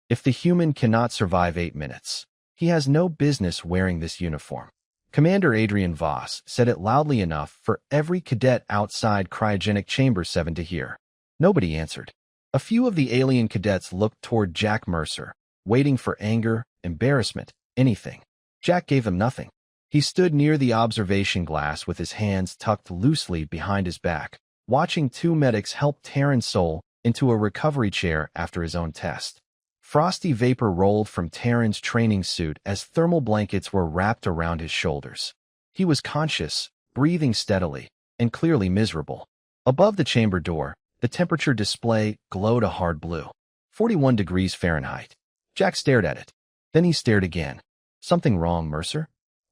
If the human cannot survive 8 minutes, he has no business wearing this uniform. Commander Adrian Voss said it loudly enough for every cadet outside cryogenic chamber 7 to hear. Nobody answered. A few of the alien cadets looked toward Jack Mercer, waiting for anger, embarrassment, anything. Jack gave them nothing. He stood near the observation glass with his hands tucked loosely behind his back, watching 2 medics help Terran Soul into a recovery chair after his own test. Frosty vapor rolled from Terran's training suit as thermal blankets were wrapped around his shoulders. He was conscious, breathing steadily, and clearly miserable. Above the chamber door, the temperature display glowed a hard blue. 41 degrees Fahrenheit. Jack stared at it. Then he stared again. Something wrong, Mercer?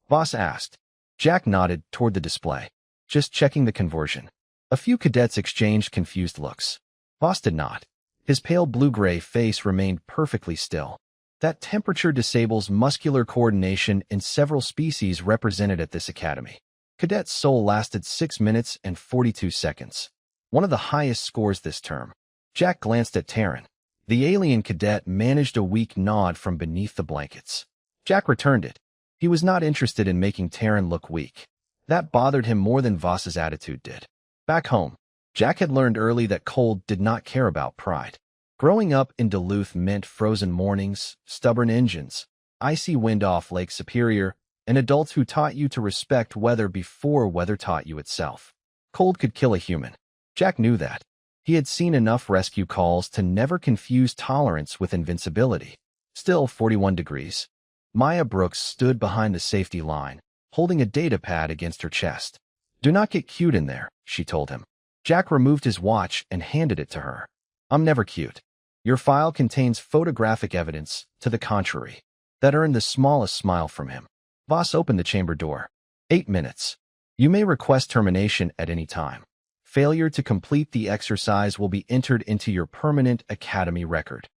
Voss asked. Jack nodded toward the display. Just checking the conversion. A few cadets exchanged confused looks. Voss did not. His pale blue-gray face remained perfectly still. That temperature disables muscular coordination in several species represented at this academy. Cadet Soul lasted 6 minutes and 42 seconds. One of the highest scores this term. Jack glanced at Terran. The alien cadet managed a weak nod from beneath the blankets. Jack returned it. He was not interested in making Terran look weak. That bothered him more than Voss's attitude did. Back home, Jack had learned early that cold did not care about pride. Growing up in Duluth meant frozen mornings, stubborn engines, icy wind off Lake Superior, and adults who taught you to respect weather before weather taught you itself. Cold could kill a human. Jack knew that. He had seen enough rescue calls to never confuse tolerance with invincibility. Still 41 degrees. Maya Brooks stood behind the safety line, holding a data pad against her chest. Do not get cute in there, she told him. Jack removed his watch and handed it to her. I'm never cute. Your file contains photographic evidence to the contrary. That earned the smallest smile from him. Voss opened the chamber door. 8 minutes. You may request termination at any time. Failure to complete the exercise will be entered into your permanent academy record.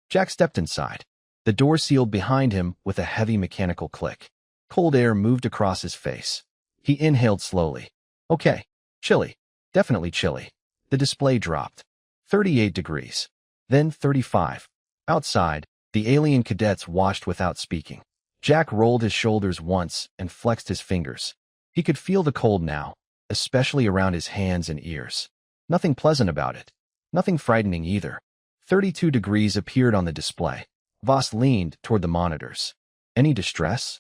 Jack stepped inside. The door sealed behind him with a heavy mechanical click. Cold air moved across his face. He inhaled slowly. Okay. Chilly. Definitely chilly. The display dropped. 38 degrees. Then 35. Outside, the alien cadets watched without speaking. Jack rolled his shoulders once and flexed his fingers. He could feel the cold now, especially around his hands and ears. Nothing pleasant about it. Nothing frightening either. 32 degrees appeared on the display. Voss leaned toward the monitors. Any distress?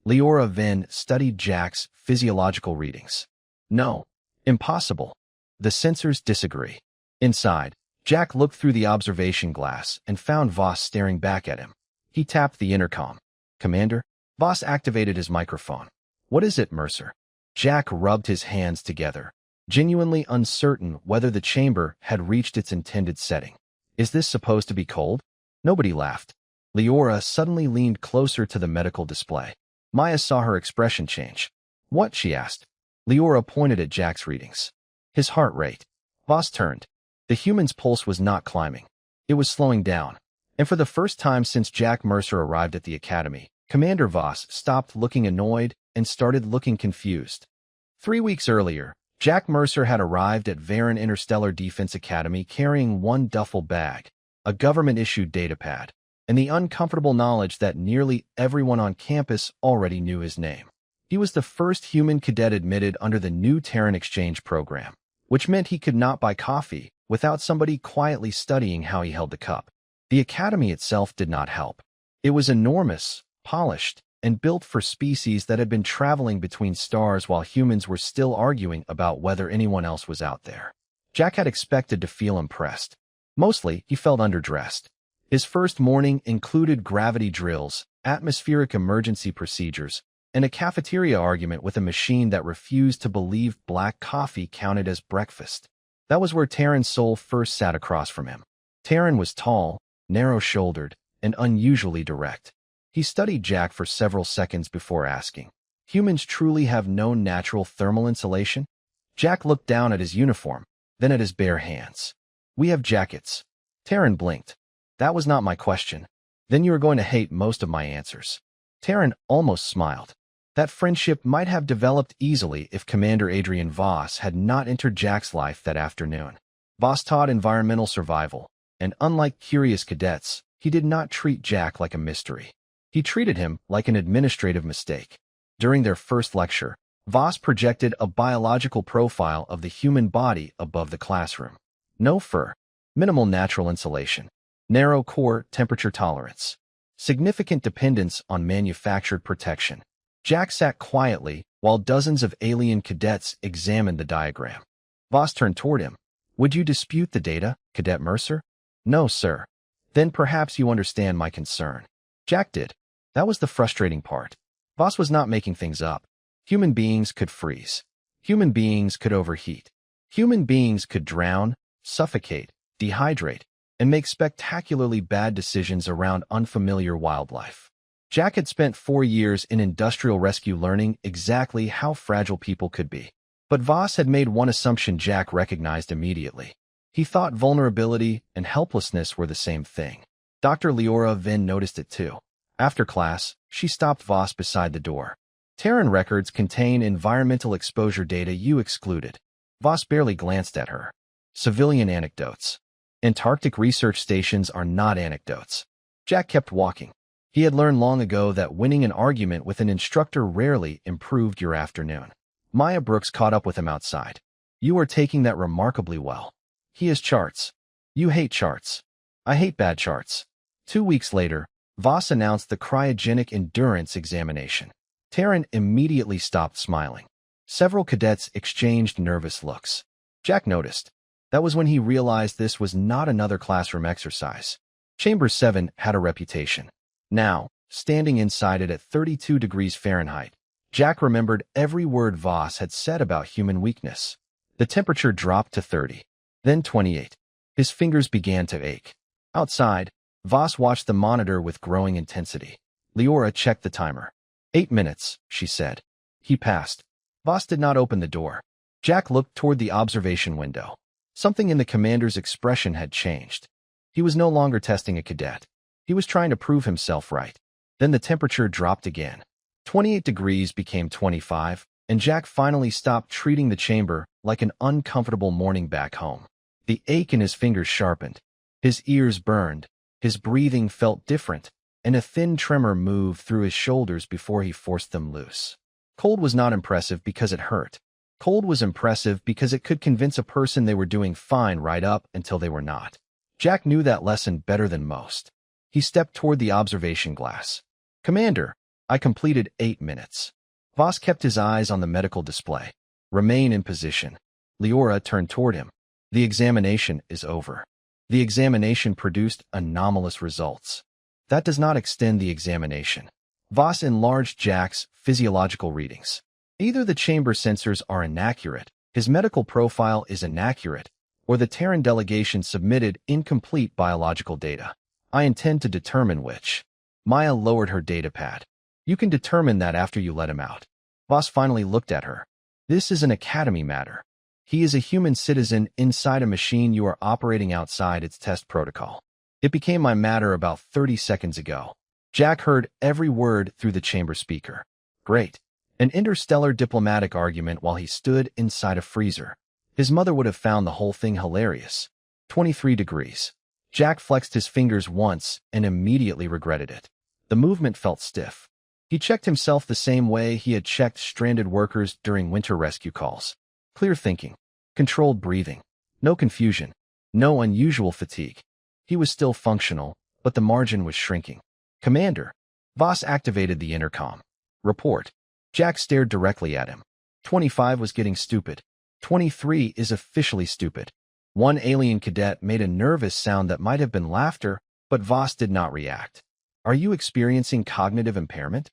Leora Venn studied Jack's physiological readings. No. Impossible. The sensors disagree. Inside, Jack looked through the observation glass and found Voss staring back at him. He tapped the intercom. Commander? Voss activated his microphone. What is it, Mercer? Jack rubbed his hands together, genuinely uncertain whether the chamber had reached its intended setting. Is this supposed to be cold? Nobody laughed. Leora suddenly leaned closer to the medical display. Maya saw her expression change. What? She asked. Leora pointed at Jack's readings. His heart rate. Voss turned. The human's pulse was not climbing. It was slowing down. And for the first time since Jack Mercer arrived at the academy, Commander Voss stopped looking annoyed and started looking confused. 3 weeks earlier, Jack Mercer had arrived at Varen Interstellar Defense Academy carrying one duffel bag, a government-issued datapad, and the uncomfortable knowledge that nearly everyone on campus already knew his name. He was the first human cadet admitted under the new Terran exchange program, which meant he could not buy coffee without somebody quietly studying how he held the cup. The academy itself did not help. It was enormous, polished, and built for species that had been traveling between stars while humans were still arguing about whether anyone else was out there. Jack had expected to feel impressed. Mostly, he felt underdressed. His first morning included gravity drills, atmospheric emergency procedures, and a cafeteria argument with a machine that refused to believe black coffee counted as breakfast. That was where Terran Soul first sat across from him. Terran was tall, narrow-shouldered, and unusually direct. He studied Jack for several seconds before asking, "Humans truly have no natural thermal insulation?" Jack looked down at his uniform, then at his bare hands. "We have jackets." Terran blinked. "That was not my question. Then you are going to hate most of my answers." Terran almost smiled. That friendship might have developed easily if Commander Adrian Voss had not entered Jack's life that afternoon. Voss taught environmental survival, and unlike curious cadets, He did not treat Jack like a mystery. He treated him like an administrative mistake. During their first lecture, Voss projected a biological profile of the human body above the classroom. No fur, minimal natural insulation, narrow core temperature tolerance, significant dependence on manufactured protection. Jack sat quietly while dozens of alien cadets examined the diagram. Voss turned toward him. "Would you dispute the data, Cadet Mercer?" "No, sir." "Then perhaps you understand my concern." Jack did. That was the frustrating part. Voss was not making things up. Human beings could freeze. Human beings could overheat. Human beings could drown, suffocate, dehydrate, and make spectacularly bad decisions around unfamiliar wildlife. Jack had spent 4 years in industrial rescue learning exactly how fragile people could be. But Voss had made one assumption Jack recognized immediately. He thought vulnerability and helplessness were the same thing. Dr. Leora Vin noticed it too. After class, she stopped Voss beside the door. "Terran records contain environmental exposure data you excluded." Voss barely glanced at her. "Civilian anecdotes. Antarctic research stations are not anecdotes." Jack kept walking. He had learned long ago that winning an argument with an instructor rarely improved your afternoon. Maya Brooks caught up with him outside. "You are taking that remarkably well. He has charts. You hate charts. I hate bad charts." 2 weeks later, Voss announced the cryogenic endurance examination. Terran immediately stopped smiling. Several cadets exchanged nervous looks. Jack noticed. That was when he realized this was not another classroom exercise. Chamber 7 had a reputation. Now, standing inside it at 32 degrees Fahrenheit, Jack remembered every word Voss had said about human weakness. The temperature dropped to 30, then 28. His fingers began to ache. Outside, Voss watched the monitor with growing intensity. Leora checked the timer. 8 minutes, she said. He passed. Voss did not open the door. Jack looked toward the observation window. Something in the commander's expression had changed. He was no longer testing a cadet. He was trying to prove himself right. Then the temperature dropped again. 28 degrees became 25, and Jack finally stopped treating the chamber like an uncomfortable morning back home. The ache in his fingers sharpened. His ears burned. His breathing felt different, and a thin tremor moved through his shoulders before he forced them loose. Cold was not impressive because it hurt. Cold was impressive because it could convince a person they were doing fine right up until they were not. Jack knew that lesson better than most. He stepped toward the observation glass. "Commander, I completed 8 minutes." Voss kept his eyes on the medical display. "Remain in position." Leora turned toward him. "The examination is over." The examination produced anomalous results. That does not extend the examination. Voss enlarged Jack's physiological readings. Either the chamber sensors are inaccurate, his medical profile is inaccurate, or the Terran delegation submitted incomplete biological data. I intend to determine which. Maya lowered her datapad. "You can determine that after you let him out." Voss finally looked at her. "This is an academy matter. He is a human citizen inside a machine you are operating outside its test protocol. It became my matter about 30 seconds ago." Jack heard every word through the chamber speaker. Great. An interstellar diplomatic argument while he stood inside a freezer. His mother would have found the whole thing hilarious. 23 degrees. Jack flexed his fingers once and immediately regretted it. The movement felt stiff. He checked himself the same way he had checked stranded workers during winter rescue calls. Clear thinking. Controlled breathing. No confusion. No unusual fatigue. He was still functional, but the margin was shrinking. "Commander." Voss activated the intercom. "Report." Jack stared directly at him. 25 was getting stupid. 23 is officially stupid. One alien cadet made a nervous sound that might have been laughter, but Voss did not react. "Are you experiencing cognitive impairment?"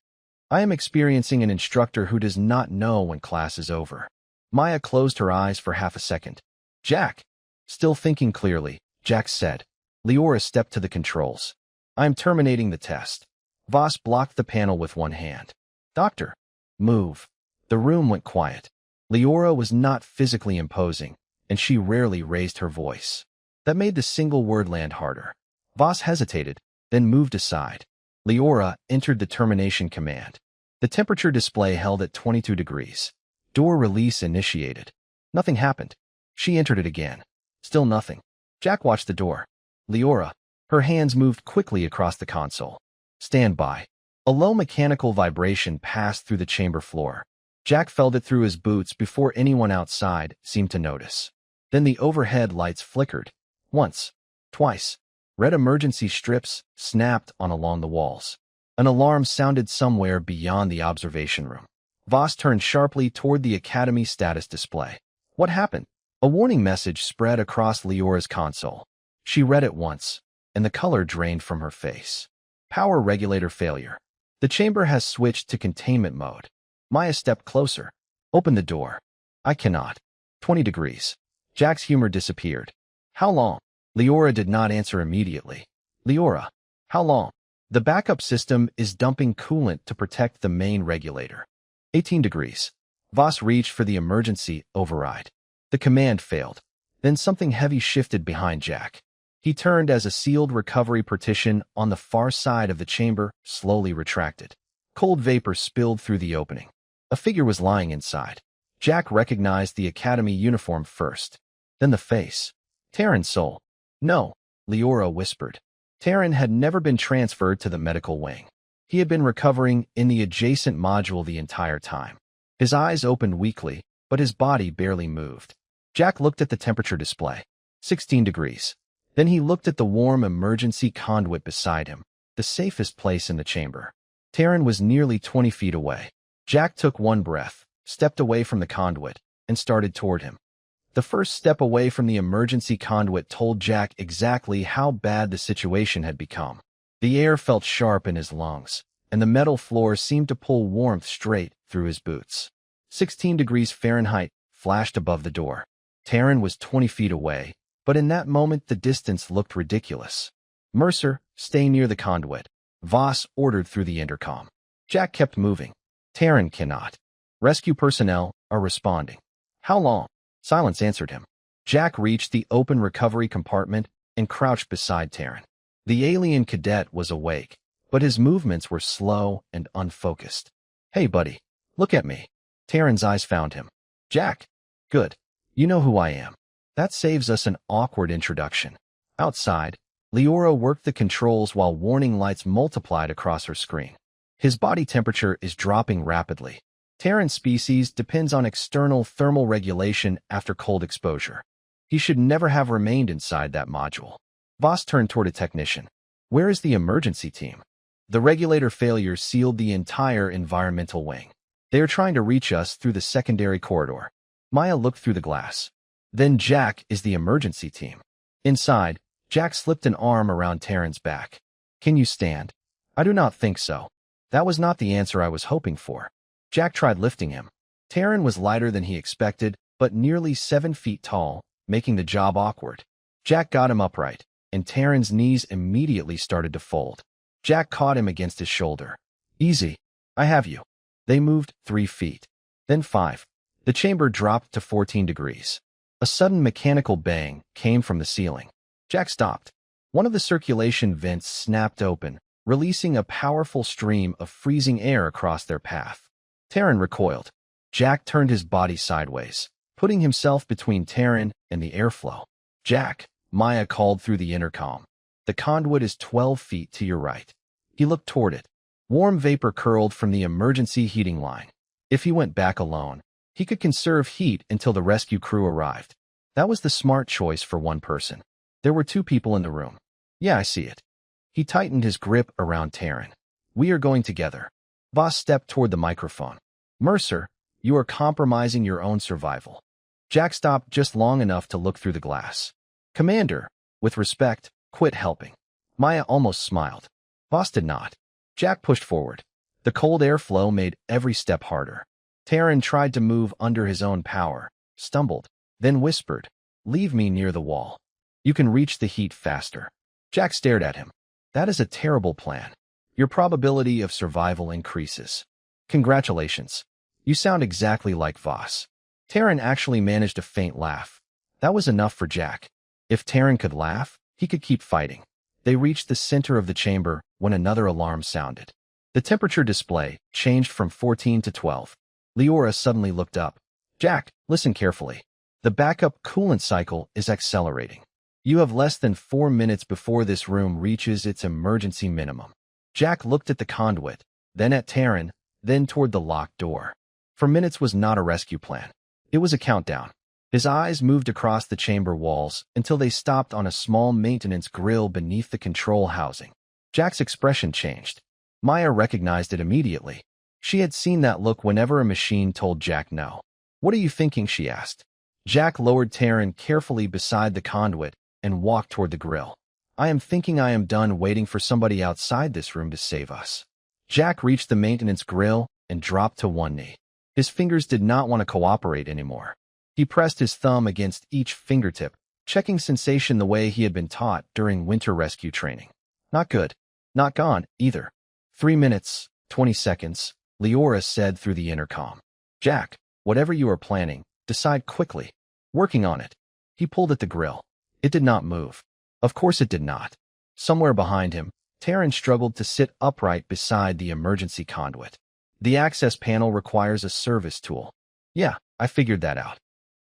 "I am experiencing an instructor who does not know when class is over." Maya closed her eyes for half a second. "Jack." Still thinking clearly, Jack said. Leora stepped to the controls. "I am terminating the test." Voss blocked the panel with one hand. "Doctor." "Move." The room went quiet. Leora was not physically imposing, and she rarely raised her voice. That made the single word land harder. Voss hesitated, then moved aside. Leora entered the termination command. The temperature display held at 22 degrees. Door release initiated. Nothing happened. She entered it again. Still nothing. Jack watched the door. "Leora." Her hands moved quickly across the console. Stand by. A low mechanical vibration passed through the chamber floor. Jack felt it through his boots before anyone outside seemed to notice. Then the overhead lights flickered. Once. Twice. Red emergency strips snapped on along the walls. An alarm sounded somewhere beyond the observation room. Voss turned sharply toward the Academy status display. What happened? A warning message spread across Leora's console. She read it once, and the color drained from her face. Power regulator failure. The chamber has switched to containment mode. Maya stepped closer. Open the door. I cannot. 20 degrees. Jack's humor disappeared. How long? Leora did not answer immediately. Leora. How long? The backup system is dumping coolant to protect the main regulator. 18 degrees. Voss reached for the emergency override. The command failed. Then something heavy shifted behind Jack. He turned as a sealed recovery partition on the far side of the chamber slowly retracted. Cold vapor spilled through the opening. A figure was lying inside. Jack recognized the Academy uniform first. Then the face. Terran Soul. No, Leora whispered. Terran had never been transferred to the medical wing. He had been recovering in the adjacent module the entire time. His eyes opened weakly, but his body barely moved. Jack looked at the temperature display. 16 degrees. Then he looked at the warm emergency conduit beside him, the safest place in the chamber. Terran was nearly 20 feet away. Jack took one breath, stepped away from the conduit, and started toward him. The first step away from the emergency conduit told Jack exactly how bad the situation had become. The air felt sharp in his lungs, and the metal floor seemed to pull warmth straight through his boots. 16 degrees Fahrenheit flashed above the door. Terran was 20 feet away, but in that moment the distance looked ridiculous. Mercer, stay near the conduit. Voss ordered through the intercom. Jack kept moving. Terran cannot. Rescue personnel are responding. How long? Silence answered him. Jack reached the open recovery compartment and crouched beside Terran. The alien cadet was awake, but his movements were slow and unfocused. Hey, buddy, look at me. Terran's eyes found him. Jack. Good. You know who I am. That saves us an awkward introduction. Outside, Leora worked the controls while warning lights multiplied across her screen. His body temperature is dropping rapidly. Terran's species depends on external thermal regulation after cold exposure. He should never have remained inside that module. Voss turned toward a technician. Where is the emergency team? The regulator failure sealed the entire environmental wing. They are trying to reach us through the secondary corridor. Maya looked through the glass. Then Jack is the emergency team. Inside, Jack slipped an arm around Terran's back. Can you stand? I do not think so. That was not the answer I was hoping for. Jack tried lifting him. Terran was lighter than he expected, but nearly 7 feet tall, making the job awkward. Jack got him upright, and Terran's knees immediately started to fold. Jack caught him against his shoulder. Easy. I have you. They moved 3 feet. Then 5. The chamber dropped to 14 degrees. A sudden mechanical bang came from the ceiling. Jack stopped. One of the circulation vents snapped open, releasing a powerful stream of freezing air across their path. Terran recoiled. Jack turned his body sideways, putting himself between Terran and the airflow. Jack, Maya called through the intercom. The conduit is 12 feet to your right. He looked toward it. Warm vapor curled from the emergency heating line. If he went back alone, he could conserve heat until the rescue crew arrived. That was the smart choice for one person. There were 2 people in the room. Yeah, I see it. He tightened his grip around Terran. We are going together. Voss stepped toward the microphone. Mercer, you are compromising your own survival. Jack stopped just long enough to look through the glass. Commander, with respect, quit helping. Maya almost smiled. Voss did not. Jack pushed forward. The cold airflow made every step harder. Terran tried to move under his own power, stumbled, then whispered, Leave me near the wall. You can reach the heat faster. Jack stared at him. That is a terrible plan. Your probability of survival increases. Congratulations. You sound exactly like Voss. Terran actually managed a faint laugh. That was enough for Jack. If Terran could laugh, he could keep fighting. They reached the center of the chamber when another alarm sounded. The temperature display changed from 14 to 12. Leora suddenly looked up. Jack, listen carefully. The backup coolant cycle is accelerating. You have less than 4 minutes before this room reaches its emergency minimum. Jack looked at the conduit, then at Taryn, then toward the locked door. For minutes was not a rescue plan. It was a countdown. His eyes moved across the chamber walls until they stopped on a small maintenance grill beneath the control housing. Jack's expression changed. Maya recognized it immediately. She had seen that look whenever a machine told Jack no. "What are you thinking?" she asked. Jack lowered Taryn carefully beside the conduit and walked toward the grill. "I am thinking I am done waiting for somebody outside this room to save us." Jack reached the maintenance grill and dropped to one knee. His fingers did not want to cooperate anymore. He pressed his thumb against each fingertip, checking sensation the way he had been taught during winter rescue training. Not good. Not gone, either. 3 minutes, 20 seconds, Leora said through the intercom. "Jack, whatever you are planning, decide quickly. Working on it." He pulled at the grill. It did not move. Of course it did not. Somewhere behind him, Taryn struggled to sit upright beside the emergency conduit. "The access panel requires a service tool." "Yeah, I figured that out."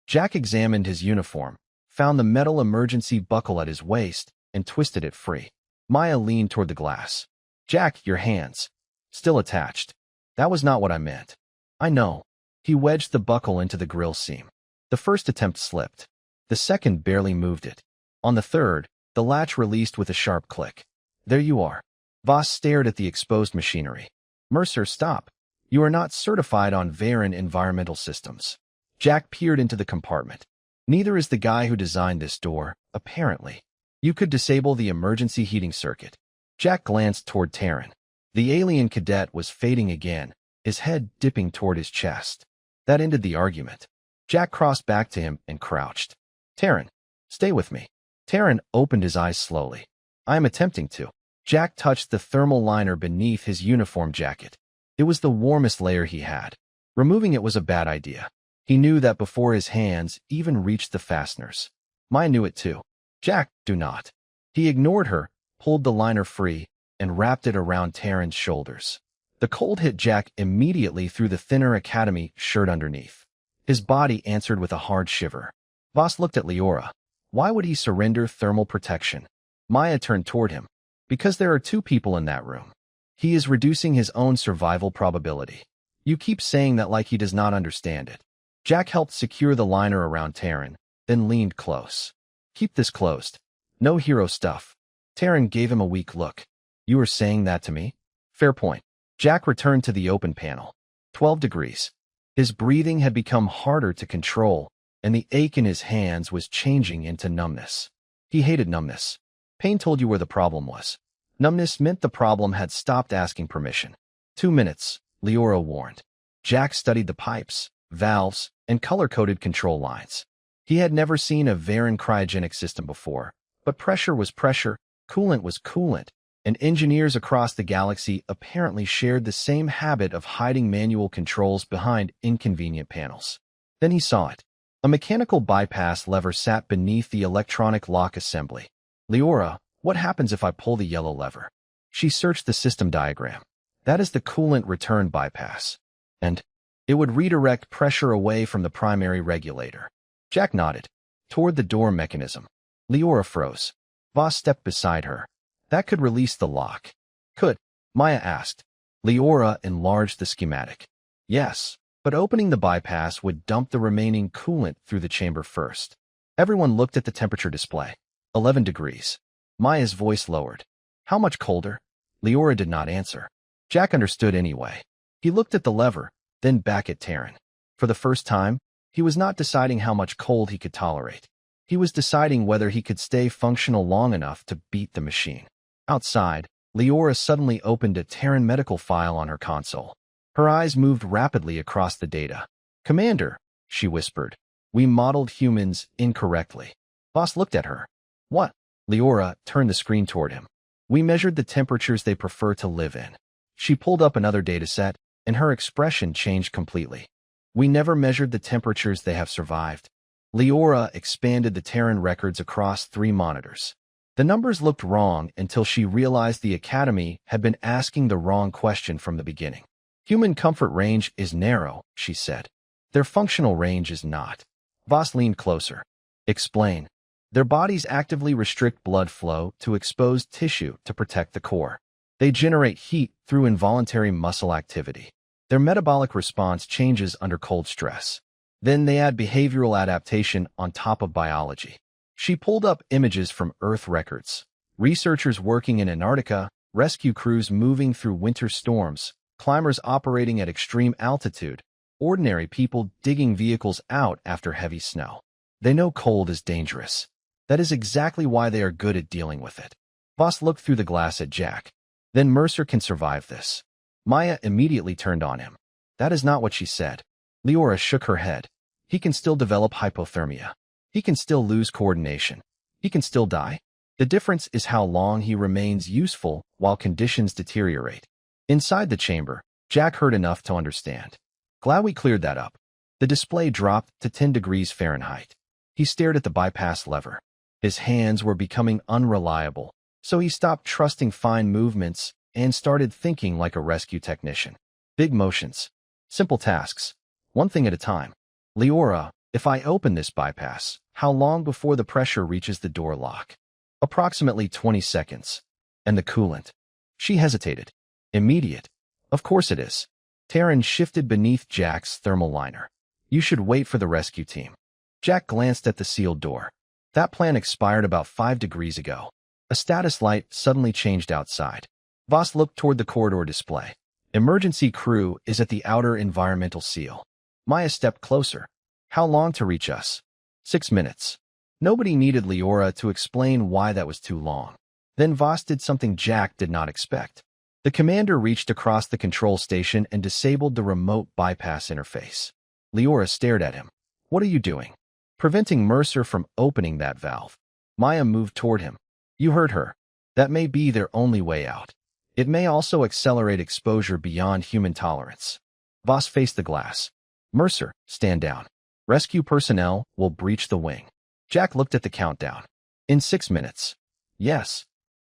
Jack examined his uniform, found the metal emergency buckle at his waist, and twisted it free. Maya leaned toward the glass. "Jack, your hands. Still attached." "That was not what I meant." "I know." He wedged the buckle into the grill seam. The first attempt slipped. The second barely moved it. On the third, the latch released with a sharp click. "There you are." Voss stared at the exposed machinery. "Mercer, stop. You are not certified on Varen environmental systems." Jack peered into the compartment. "Neither is the guy who designed this door, apparently. You could disable the emergency heating circuit." Jack glanced toward Taryn. The alien cadet was fading again, his head dipping toward his chest. That ended the argument. Jack crossed back to him and crouched. "Taryn, stay with me." Taryn opened his eyes slowly. "I am attempting to." Jack touched the thermal liner beneath his uniform jacket. It was the warmest layer he had. Removing it was a bad idea. He knew that before his hands even reached the fasteners. Maya knew it too. "Jack, do not." He ignored her, pulled the liner free, and wrapped it around Taryn's shoulders. The cold hit Jack immediately through the thinner academy shirt underneath. His body answered with a hard shiver. Voss looked at Leora. Why would he surrender thermal protection? Maya turned toward him. "Because there are 2 people in that room. He is reducing his own survival probability." "You keep saying that like he does not understand it." Jack helped secure the liner around Taryn, then leaned close. "Keep this closed. No hero stuff." Taryn gave him a weak look. "You are saying that to me?" "Fair point." Jack returned to the open panel. 12 degrees. His breathing had become harder to control, and the ache in his hands was changing into numbness. He hated numbness. Pain told you where the problem was. Numbness meant the problem had stopped asking permission. 2 minutes, Leora warned. Jack studied the pipes, valves, and color-coded control lines. He had never seen a Varen cryogenic system before, but pressure was pressure, coolant was coolant, and engineers across the galaxy apparently shared the same habit of hiding manual controls behind inconvenient panels. Then he saw it. A mechanical bypass lever sat beneath the electronic lock assembly. "Leora, what happens if I pull the yellow lever?" She searched the system diagram. "That is the coolant return bypass. And it would redirect pressure away from the primary regulator." Jack nodded. Toward the door mechanism. Leora froze. Voss stepped beside her. "That could release the lock." "Could?" Maya asked. Leora enlarged the schematic. "Yes, but opening the bypass would dump the remaining coolant through the chamber first." Everyone looked at the temperature display. 11 degrees. Maya's voice lowered. "How much colder?" Leora did not answer. Jack understood anyway. He looked at the lever, then back at Taryn. For the first time, he was not deciding how much cold he could tolerate. He was deciding whether he could stay functional long enough to beat the machine. Outside, Leora suddenly opened a Terran medical file on her console. Her eyes moved rapidly across the data. "Commander," she whispered, "we modeled humans incorrectly." Voss looked at her. "What?" Leora turned the screen toward him. "We measured the temperatures they prefer to live in." She pulled up another dataset, and her expression changed completely. "We never measured the temperatures they have survived." Leora expanded the Terran records across 3 monitors. The numbers looked wrong until she realized the Academy had been asking the wrong question from the beginning. "Human comfort range is narrow," she said. "Their functional range is not." Voss leaned closer. "Explain." Their bodies actively restrict blood flow to exposed tissue to protect the core. They generate heat through involuntary muscle activity. Their metabolic response changes under cold stress. Then they add behavioral adaptation on top of biology. She pulled up images from Earth records. Researchers working in Antarctica, rescue crews moving through winter storms, climbers operating at extreme altitude, ordinary people digging vehicles out after heavy snow. They know cold is dangerous. That is exactly why they are good at dealing with it. Voss looked through the glass at Jack. Then Mercer can survive this. Maya immediately turned on him. That is not what she said. Leora shook her head. He can still develop hypothermia. He can still lose coordination. He can still die. The difference is how long he remains useful while conditions deteriorate. Inside the chamber, Jack heard enough to understand. Glad we cleared that up. The display dropped to 10 degrees Fahrenheit. He stared at the bypass lever. His hands were becoming unreliable, so he stopped trusting fine movements and started thinking like a rescue technician. Big motions. Simple tasks. One thing at a time. Leora, if I open this bypass, how long before the pressure reaches the door lock? Approximately 20 seconds. And the coolant? She hesitated. Immediate. Of course it is. Taryn shifted beneath Jack's thermal liner. You should wait for the rescue team. Jack glanced at the sealed door. That plan expired about 5 degrees ago. A status light suddenly changed outside. Voss looked toward the corridor display. Emergency crew is at the outer environmental seal. Maya stepped closer. How long to reach us? 6 minutes. Nobody needed Leora to explain why that was too long. Then Voss did something Jack did not expect. The commander reached across the control station and disabled the remote bypass interface. Leora stared at him. What are you doing? Preventing Mercer from opening that valve. Maya moved toward him. You heard her. That may be their only way out. It may also accelerate exposure beyond human tolerance. Voss faced the glass. Mercer, stand down. Rescue personnel will breach the wing. Jack looked at the countdown. In 6 minutes. Yes.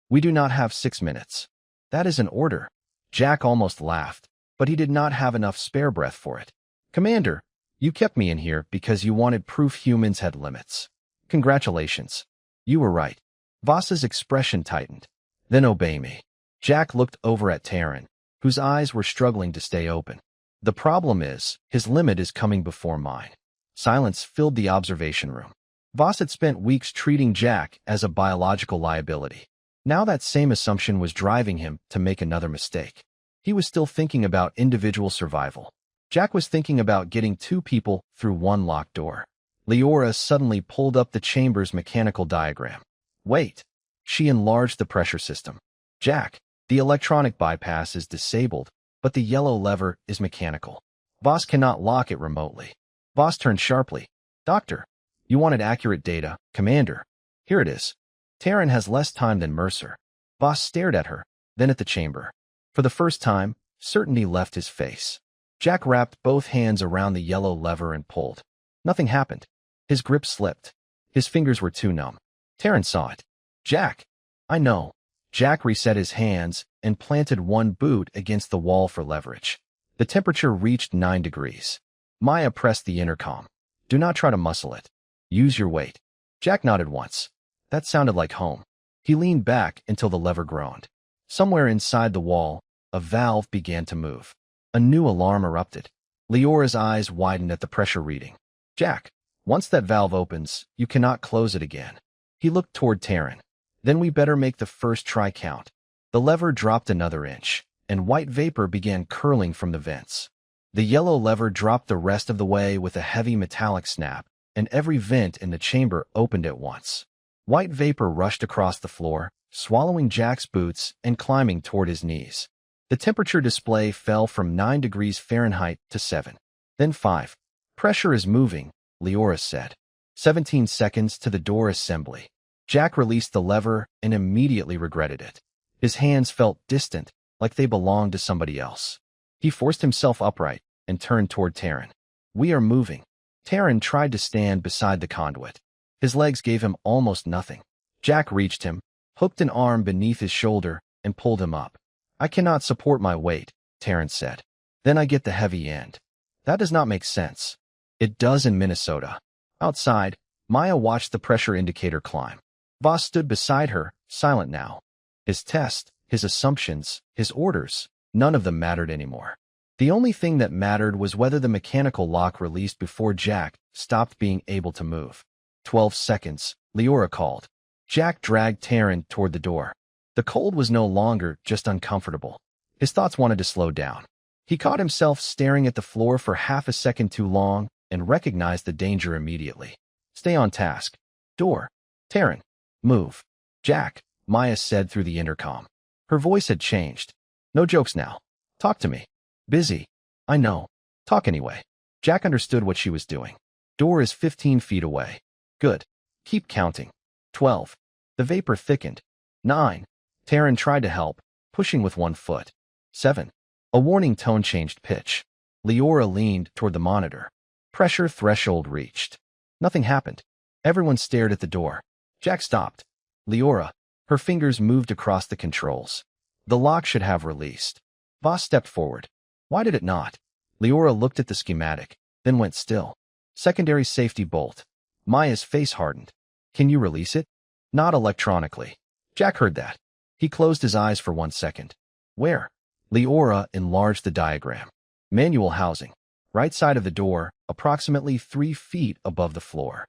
We do not have 6 minutes. That is an order. Jack almost laughed, but he did not have enough spare breath for it. Commander, you kept me in here because you wanted proof humans had limits. Congratulations. You were right. Voss's expression tightened. Then obey me. Jack looked over at Taryn, whose eyes were struggling to stay open. The problem is, his limit is coming before mine. Silence filled the observation room. Voss had spent weeks treating Jack as a biological liability. Now that same assumption was driving him to make another mistake. He was still thinking about individual survival. Jack was thinking about getting 2 people through one locked door. Leora suddenly pulled up the chamber's mechanical diagram. Wait. She enlarged the pressure system. Jack, the electronic bypass is disabled, but the yellow lever is mechanical. Voss cannot lock it remotely. Voss turned sharply. Doctor, you wanted accurate data, Commander. Here it is. Taryn has less time than Mercer. Voss stared at her, then at the chamber. For the first time, certainty left his face. Jack wrapped both hands around the yellow lever and pulled. Nothing happened. His grip slipped. His fingers were too numb. Taryn saw it. Jack! I know. Jack reset his hands and planted one boot against the wall for leverage. The temperature reached 9 degrees. Maya pressed the intercom. Do not try to muscle it. Use your weight. Jack nodded once. That sounded like home. He leaned back until the lever groaned. Somewhere inside the wall, a valve began to move. A new alarm erupted. Leora's eyes widened at the pressure reading. Jack, once that valve opens, you cannot close it again. He looked toward Taryn. Then we better make the first try count. The lever dropped another inch, and white vapor began curling from the vents. The yellow lever dropped the rest of the way with a heavy metallic snap, and every vent in the chamber opened at once. White vapor rushed across the floor, swallowing Jack's boots and climbing toward his knees. The temperature display fell from 9 degrees Fahrenheit to 7. Then 5. Pressure is moving, Leora said. 17 seconds to the door assembly. Jack released the lever and immediately regretted it. His hands felt distant, like they belonged to somebody else. He forced himself upright and turned toward Taryn. We are moving. Taryn tried to stand beside the conduit. His legs gave him almost nothing. Jack reached him, hooked an arm beneath his shoulder, and pulled him up. I cannot support my weight, Taryn said. Then I get the heavy end. That does not make sense. It does in Minnesota. Outside, Maya watched the pressure indicator climb. Voss stood beside her, silent now. His test, his assumptions, his orders, none of them mattered anymore. The only thing that mattered was whether the mechanical lock released before Jack stopped being able to move. 12 seconds, Leora called. Jack dragged Taryn toward the door. The cold was no longer just uncomfortable. His thoughts wanted to slow down. He caught himself staring at the floor for half a second too long and recognized the danger immediately. Stay on task. Door. Taryn. Move. Jack, Maya said through the intercom. Her voice had changed. No jokes now. Talk to me. Busy. I know. Talk anyway. Jack understood what she was doing. Door is 15 feet away. Good. Keep counting. 12. The vapor thickened. 9. Taryn tried to help, pushing with one foot. 7. A warning tone changed pitch. Leora leaned toward the monitor. Pressure threshold reached. Nothing happened. Everyone stared at the door. Jack stopped. Leora. Her fingers moved across the controls. The lock should have released. Voss stepped forward. Why did it not? Leora looked at the schematic, then went still. Secondary safety bolt. Maya's face hardened. Can you release it? Not electronically. Jack heard that. He closed his eyes for 1 second. Where? Leora enlarged the diagram. Manual housing. Right side of the door, approximately 3 feet above the floor.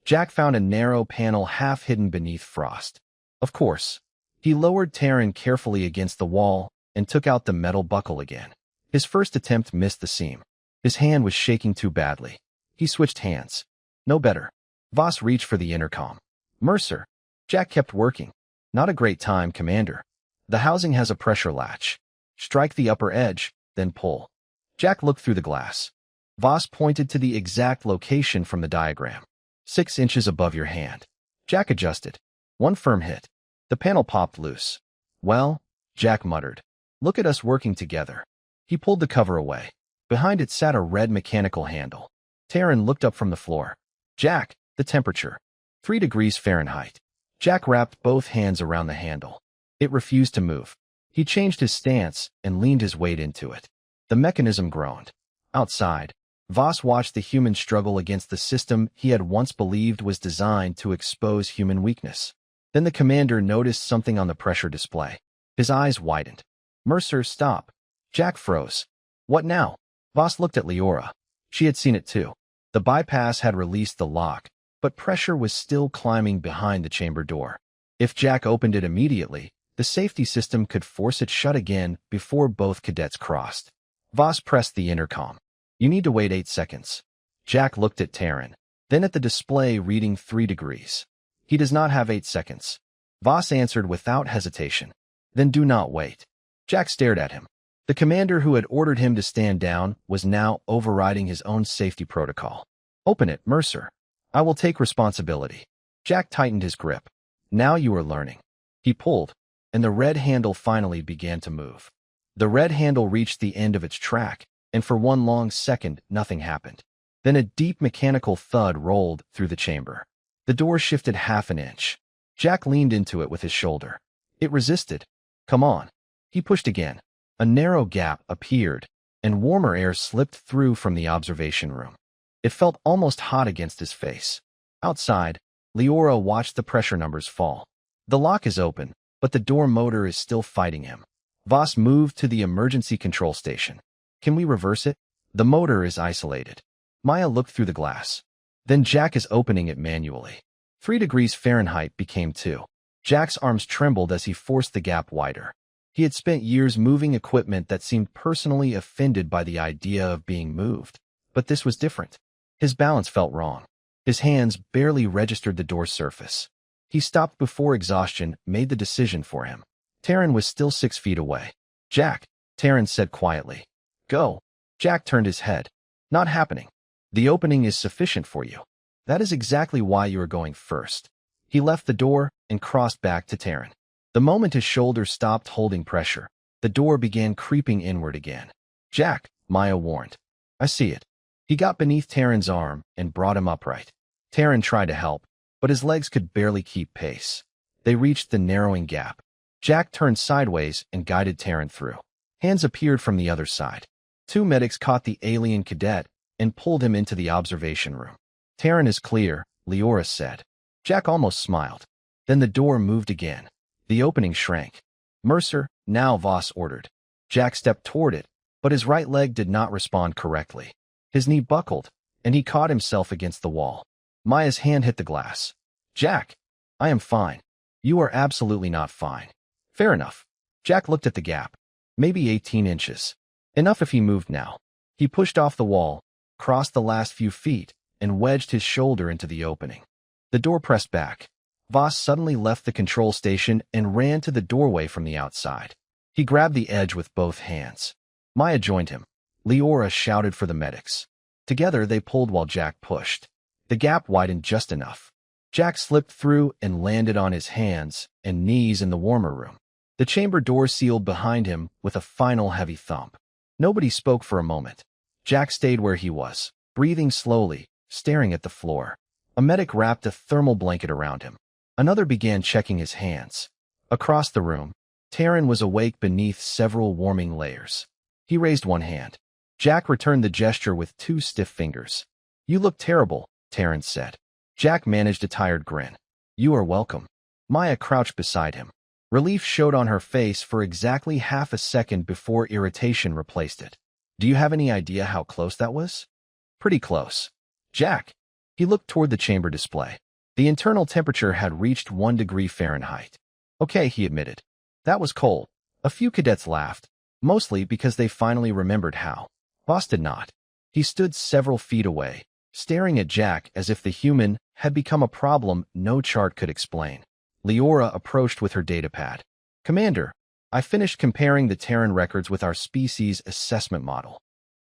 Jack found a narrow panel half hidden beneath frost. Of course. He lowered Taryn carefully against the wall and took out the metal buckle again. His first attempt missed the seam. His hand was shaking too badly. He switched hands. No better. Voss reached for the intercom. Mercer. Jack kept working. Not a great time, Commander. The housing has a pressure latch. Strike the upper edge, then pull. Jack looked through the glass. Voss pointed to the exact location from the diagram. 6 inches above your hand. Jack adjusted. One firm hit. The panel popped loose. Well, Jack muttered. Look at us working together. He pulled the cover away. Behind it sat a red mechanical handle. Taryn looked up from the floor. Jack, the temperature. 3 degrees Fahrenheit. Jack wrapped both hands around the handle. It refused to move. He changed his stance and leaned his weight into it. The mechanism groaned. Outside, Voss watched the human struggle against the system he had once believed was designed to expose human weakness. Then the commander noticed something on the pressure display. His eyes widened. Mercer, stop. Jack froze. What now? Voss looked at Leora. She had seen it too. The bypass had released the lock, but pressure was still climbing behind the chamber door. If Jack opened it immediately, the safety system could force it shut again before both cadets crossed. Voss pressed the intercom. You need to wait 8 seconds. Jack looked at Taryn, then at the display reading 3 degrees. He does not have 8 seconds. Voss answered without hesitation. Then do not wait. Jack stared at him. The commander who had ordered him to stand down was now overriding his own safety protocol. Open it, Mercer. I will take responsibility. Jack tightened his grip. Now you are learning. He pulled, and the red handle finally began to move. The red handle reached the end of its track, and for 1 long second, nothing happened. Then a deep mechanical thud rolled through the chamber. The door shifted half an inch. Jack leaned into it with his shoulder. It resisted. Come on. He pushed again. A narrow gap appeared, and warmer air slipped through from the observation room. It felt almost hot against his face. Outside, Leora watched the pressure numbers fall. The lock is open, but the door motor is still fighting him. Voss moved to the emergency control station. Can we reverse it? The motor is isolated. Maya looked through the glass. Then Jack is opening it manually. 3 degrees Fahrenheit became 2. Jack's arms trembled as he forced the gap wider. He had spent years moving equipment that seemed personally offended by the idea of being moved. But this was different. His balance felt wrong. His hands barely registered the door surface. He stopped before exhaustion made the decision for him. Taryn was still 6 feet away. Jack, Taryn said quietly. Go. Jack turned his head. Not happening. The opening is sufficient for you. That is exactly why you are going first. He left the door and crossed back to Taryn. The moment his shoulders stopped holding pressure, the door began creeping inward again. Jack, Maya warned. I see it. He got beneath Taryn's arm and brought him upright. Taryn tried to help, but his legs could barely keep pace. They reached the narrowing gap. Jack turned sideways and guided Taryn through. Hands appeared from the other side. 2 medics caught the alien cadet and pulled him into the observation room. Taryn is clear, Leora said. Jack almost smiled. Then the door moved again. The opening shrank. Mercer, now, Voss ordered. Jack stepped toward it, but his right leg did not respond correctly. His knee buckled, and he caught himself against the wall. Maya's hand hit the glass. Jack, I am fine. You are absolutely not fine. Fair enough. Jack looked at the gap. Maybe 18 inches. Enough if he moved now. He pushed off the wall, crossed the last few feet, and wedged his shoulder into the opening. The door pressed back. Voss suddenly left the control station and ran to the doorway from the outside. He grabbed the edge with both hands. Maya joined him. Leora shouted for the medics. Together they pulled while Jack pushed. The gap widened just enough. Jack slipped through and landed on his hands and knees in the warmer room. The chamber door sealed behind him with a final heavy thump. Nobody spoke for a moment. Jack stayed where he was, breathing slowly, staring at the floor. A medic wrapped a thermal blanket around him. Another began checking his hands. Across the room, Taryn was awake beneath several warming layers. He raised one hand. Jack returned the gesture with 2 stiff fingers. You look terrible, Taryn said. Jack managed a tired grin. You are welcome. Maya crouched beside him. Relief showed on her face for exactly half a second before irritation replaced it. Do you have any idea how close that was? Pretty close. Jack. He looked toward the chamber display. The internal temperature had reached 1 degree Fahrenheit. Okay, he admitted. That was cold. A few cadets laughed, mostly because they finally remembered how. Voss did not. He stood several feet away, staring at Jack as if the human had become a problem no chart could explain. Leora approached with her datapad. Commander, I finished comparing the Terran records with our species assessment model.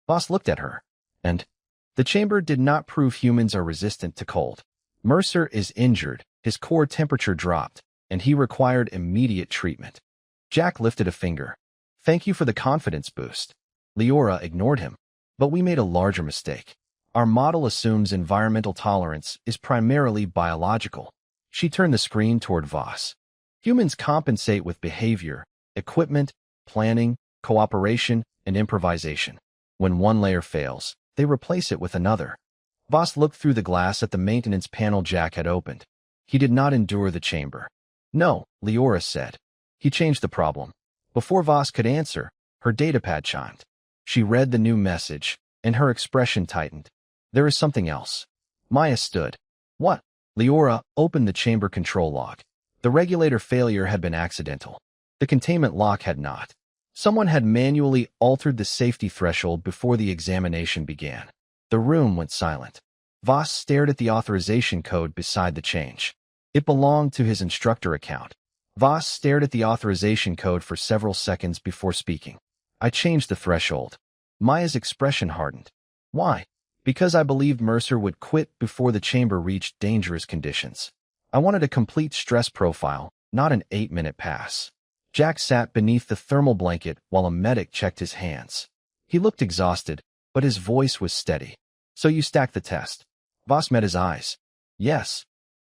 Voss looked at her, and the chamber did not prove humans are resistant to cold. Mercer is injured, his core temperature dropped, and he required immediate treatment. Jack lifted a finger. Thank you for the confidence boost. Leora ignored him. But we made a larger mistake. Our model assumes environmental tolerance is primarily biological. She turned the screen toward Voss. Humans compensate with behavior, equipment, planning, cooperation, and improvisation. When one layer fails, they replace it with another. Voss looked through the glass at the maintenance panel Jack had opened. He did not endure the chamber. No, Leora said. He changed the problem. Before Voss could answer, her datapad chimed. She read the new message, and her expression tightened. There is something else. Maya stood. What? Leora opened the chamber control log. The regulator failure had been accidental. The containment lock had not. Someone had manually altered the safety threshold before the examination began. The room went silent. Voss stared at the authorization code beside the change. It belonged to his instructor account. Voss stared at the authorization code for several seconds before speaking. I changed the threshold. Maya's expression hardened. Why? Because I believed Mercer would quit before the chamber reached dangerous conditions. I wanted a complete stress profile, not an 8-minute pass. Jack sat beneath the thermal blanket while a medic checked his hands. He looked exhausted, but his voice was steady. So you stacked the test. Voss met his eyes. Yes.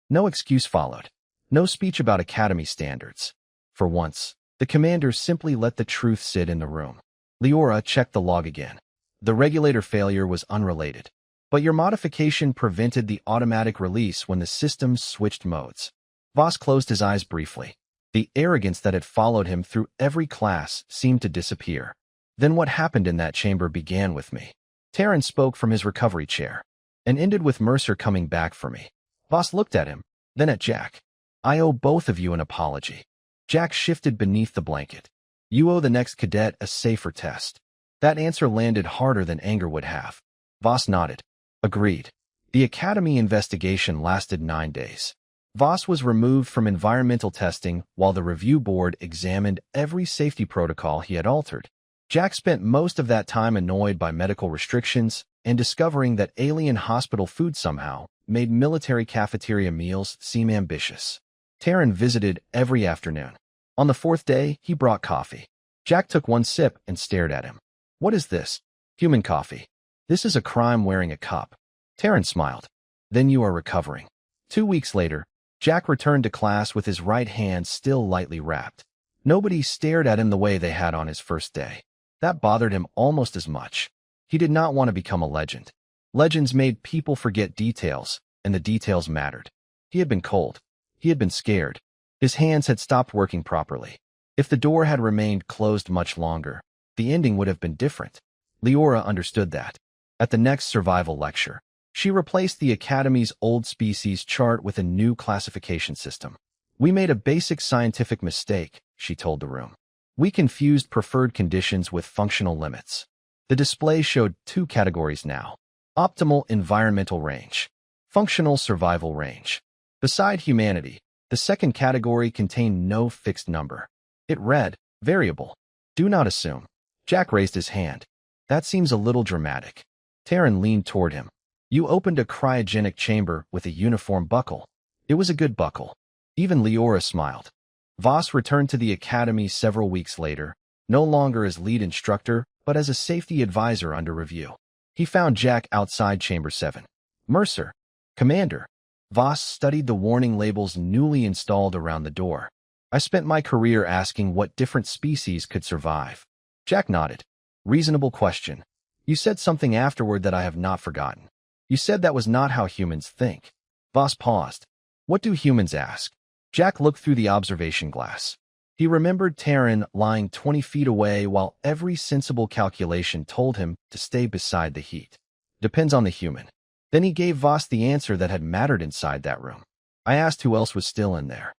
No excuse followed. No speech about academy standards. For once, the commander simply let the truth sit in the room. Leora checked the log again. The regulator failure was unrelated. But your modification prevented the automatic release when the system switched modes. Voss closed his eyes briefly. The arrogance that had followed him through every class seemed to disappear. Then what happened in that chamber began with me. Taryn spoke from his recovery chair, and ended with Mercer coming back for me. Voss looked at him, then at Jack. I owe both of you an apology. Jack shifted beneath the blanket. You owe the next cadet a safer test. That answer landed harder than anger would have. Voss nodded. Agreed. The academy investigation lasted 9 days. Voss was removed from environmental testing while the review board examined every safety protocol he had altered. Jack spent most of that time annoyed by medical restrictions and discovering that alien hospital food somehow made military cafeteria meals seem ambitious. Taryn visited every afternoon. On the 4th day, he brought coffee. Jack took one sip and stared at him. What is this? Human coffee. This is a crime wearing a cup. Taryn smiled. Then you are recovering. 2 weeks later, Jack returned to class with his right hand still lightly wrapped. Nobody stared at him the way they had on his first day. That bothered him almost as much. He did not want to become a legend. Legends made people forget details, and the details mattered. He had been cold. He had been scared. His hands had stopped working properly. If the door had remained closed much longer, the ending would have been different. Leora understood that. At the next survival lecture, she replaced the Academy's old species chart with a new classification system. "We made a basic scientific mistake," she told the room. "We confused preferred conditions with functional limits." The display showed 2 categories now: optimal environmental range, functional survival range. Beside humanity, the second category contained no fixed number. It read, variable. "Do not assume." Jack raised his hand. "That seems a little dramatic." Taryn leaned toward him. "You opened a cryogenic chamber with a uniform buckle." It was a good buckle. Even Leora smiled. Voss returned to the Academy several weeks later, no longer as lead instructor, but as a safety advisor under review. He found Jack outside Chamber 7. "Mercer." "Commander." Voss studied the warning labels newly installed around the door. "I spent my career asking what different species could survive." Jack nodded. "Reasonable question. You said something afterward that I have not forgotten. You said that was not how humans think." Voss paused. "What do humans ask?" Jack looked through the observation glass. He remembered Taryn lying 20 feet away while every sensible calculation told him to stay beside the heat. "Depends on the human." Then he gave Voss the answer that had mattered inside that room. "I asked who else was still in there."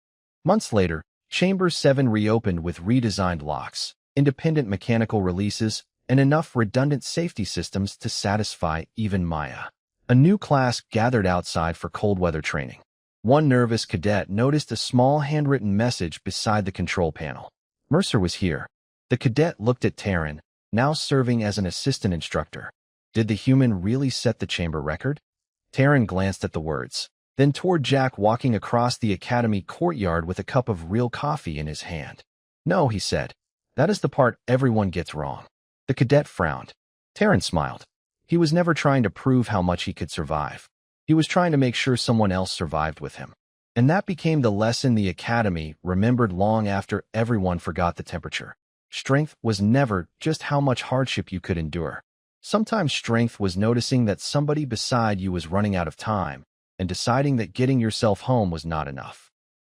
Months later, Chamber 7 reopened with redesigned locks, independent mechanical releases, and enough redundant safety systems to satisfy even Maya. A new class gathered outside for cold weather training. One nervous cadet noticed a small handwritten message beside the control panel. Mercer was here. The cadet looked at Taryn, now serving as an assistant instructor. Did the human really set the chamber record? Taryn glanced at the words, then toward Jack walking across the Academy courtyard with a cup of real coffee in his hand. "No," he said. "That is the part everyone gets wrong." The cadet frowned. Taryn smiled. He was never trying to prove how much he could survive. He was trying to make sure someone else survived with him. And that became the lesson the Academy remembered long after everyone forgot the temperature. Strength was never just how much hardship you could endure. Sometimes strength was noticing that somebody beside you was running out of time and deciding that getting yourself home was not enough.